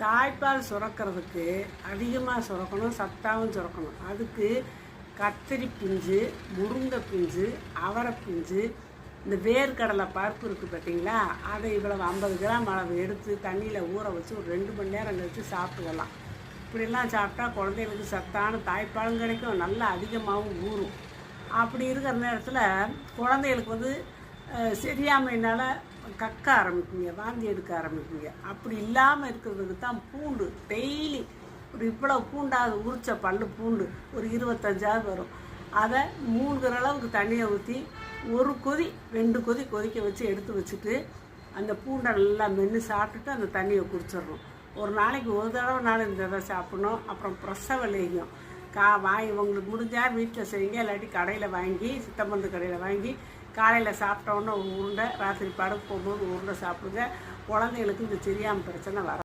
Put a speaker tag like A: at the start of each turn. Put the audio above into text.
A: தாய்ப்பால் சுரக்கிறதுக்கு அதிகமாக சுரக்கணும், சத்தாகவும் சுரக்கணும். அதுக்கு கத்திரி பிஞ்சு, முருங்கை பிஞ்சு, அவரை பிஞ்சு, இந்த வேர்க்கடலை பருப்பு இருக்குது பார்த்தீங்களா, அதை இவ்வளவு 50 கிராம் அளவு எடுத்து தண்ணியில் ஊற வச்சு ஒரு 2 மணி நேரம் கழித்து சாப்பிட்டுக்கலாம். இப்படிலாம் சாப்பிட்டா குழந்தைகளுக்கு சத்தான தாய்ப்பாலும் கிடைக்கும், நல்லா அதிகமாகவும் ஊறும். அப்படி இருக்கிற நேரத்தில் குழந்தைகளுக்கு சரியாமையினால் கக்க ஆரம்பிக்குங்க, வாந்தி எடுக்க ஆரம்பிக்குங்க. அப்படி இல்லாமல் இருக்கிறதுக்கு தான் பூண்டு டெய்லி ஒரு இவ்வளோ பூண்டாவது உரிச்ச பல்லு பூண்டு ஒரு 25 வரும். அதை 3 அளவுக்கு தண்ணியை ஊற்றி 1 கொதி 2 கொதி கொதிக்க வச்சு எடுத்து வச்சுட்டு அந்த பூண்டை நல்லா மென்று சாப்பிட்டுட்டு அந்த தண்ணியை குடிச்சிடணும். ஒரு நாளைக்கு ஒரு தடவை இந்த இதை சாப்பிடணும். அப்புறம் பிரசவ லேகியம் வாங்கி உங்களுக்கு முடிஞ்சால் வீட்டில் செய்யுங்க, இல்லாட்டி கடையில் வாங்கி சித்தமருந்து கடையில் வாங்கி காலையில் சாப்பிட்டோன்னே ஒரு உருண்டை, ராத்திரி படுக்க போகும்போது உருண்டை சாப்பிடுங்க. குழந்தைகளுக்கு இந்த சரியாமல் பிரச்சனை வர